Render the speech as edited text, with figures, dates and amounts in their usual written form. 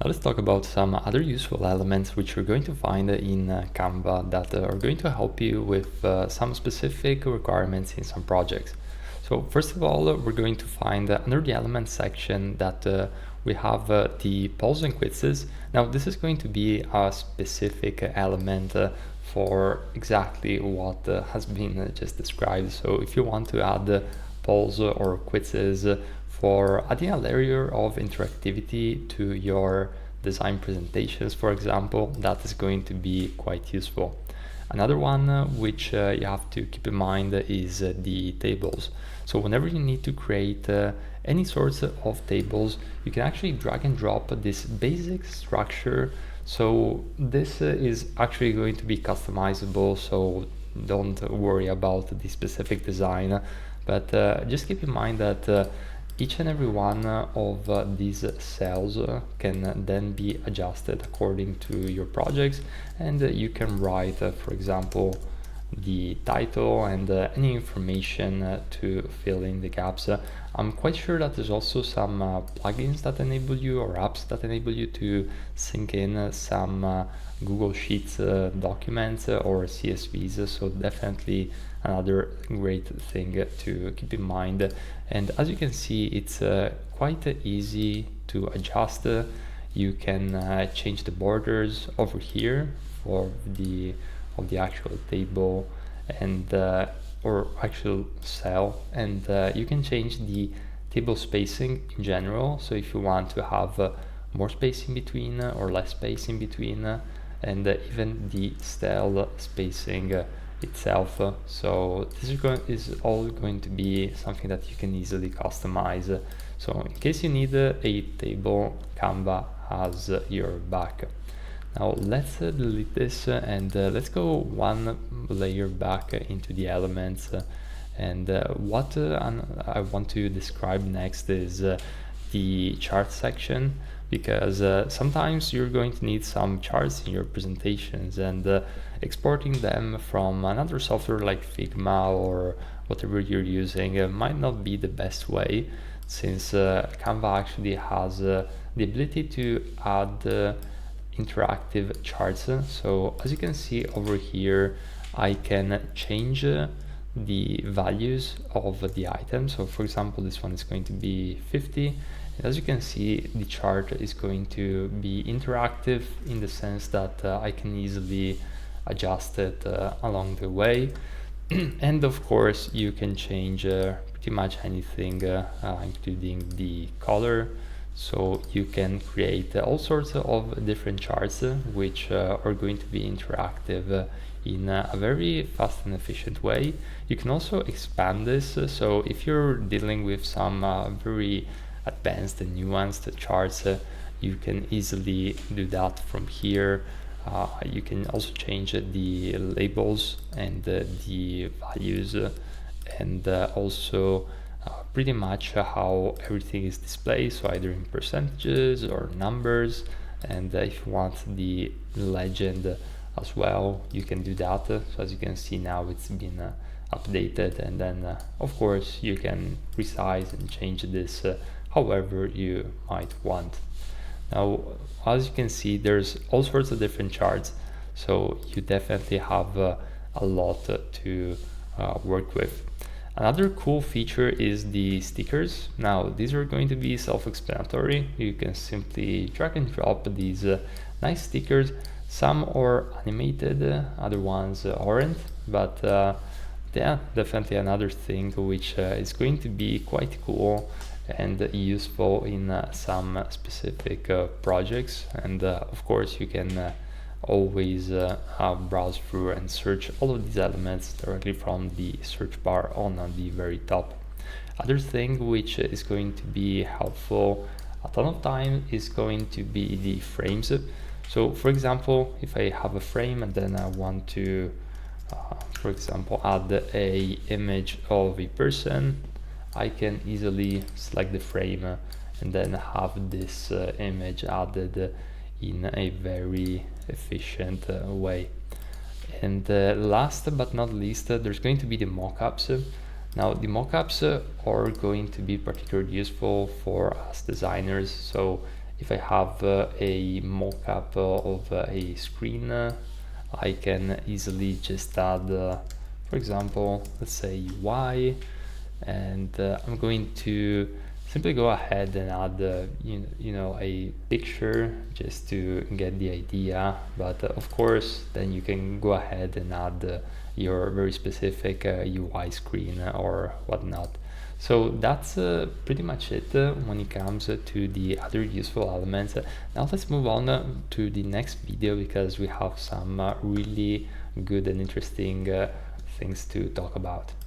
Now let's talk about some other useful elements which you're going to find in Canva that are going to help you with some specific requirements in some projects. So first of all, we're going to find under the elements section that we have the polls and quizzes. Now this is going to be a specific element for exactly what has been just described. So if you want to add polls or quizzes for adding a layer of interactivity to your design presentations, for example, that is going to be quite useful. Another one which you have to keep in mind is the tables. So whenever you need to create any sorts of tables, you can actually drag and drop this basic structure. So this is actually going to be customizable, so don't worry about the specific design, but just keep in mind that each and every one of these cells can then be adjusted according to your projects, and you can write, for example, the title and any information to fill in the gaps. I'm quite sure that there's also some plugins that enable you, or apps that enable you to sync in some Google Sheets documents or CSVs, so definitely another great thing to keep in mind. And as you can see, it's quite easy to adjust. You can change the borders over here for the actual table and or actual cell, and you can change the table spacing in general. So if you want to have more space in between or less space in between, and even the cell spacing itself. So this is all going to be something that you can easily customize. So in case you need a table, Canva has your back. Now let's delete this and let's go one layer back into the elements. And what I want to describe next is the chart section, because sometimes you're going to need some charts in your presentations, and exporting them from another software like Figma or whatever you're using might not be the best way, since Canva actually has the ability to add interactive charts. So as you can see over here, I can change the values of the item. So for example, this one is going to be 50. And as you can see, the chart is going to be interactive in the sense that I can easily adjust it along the way. And of course, you can change pretty much anything, including the color. So you can create all sorts of different charts which are going to be interactive in a very fast and efficient way. You can also expand this. So if you're dealing with some very advanced and nuanced charts, you can easily do that from here. You can also change the labels and the values, and also pretty much how everything is displayed, so either in percentages or numbers. And if you want the legend as well, you can do that. So as you can see now, it's been updated, and then of course you can resize and change this however you might want. Now as you can see, there's all sorts of different charts, so you definitely have a lot to work with. Another cool feature is the stickers. Now these are going to be self-explanatory. You can simply drag and drop these nice stickers. Some are animated, other ones aren't, but yeah, definitely another thing which is going to be quite cool and useful in some specific projects. And of course you can always browse through and search all of these elements directly from the search bar on the very top. Other thing which is going to be helpful a ton of time is going to be the frames. So for example, if I have a frame and then I want to for example add a image of a person, I can easily select the frame and then have this image added in a very efficient way. And last but not least, there's going to be the mockups. Now the mockups are going to be particularly useful for us designers. So if I have a mock-up of a screen, I can easily just add, for example, let's say UI, and I'm going to simply go ahead and add you know, a picture just to get the idea. But of course, then you can go ahead and add your very specific UI screen or whatnot. So that's pretty much it when it comes to the other useful elements. Now let's move on to the next video, because we have some really good and interesting things to talk about.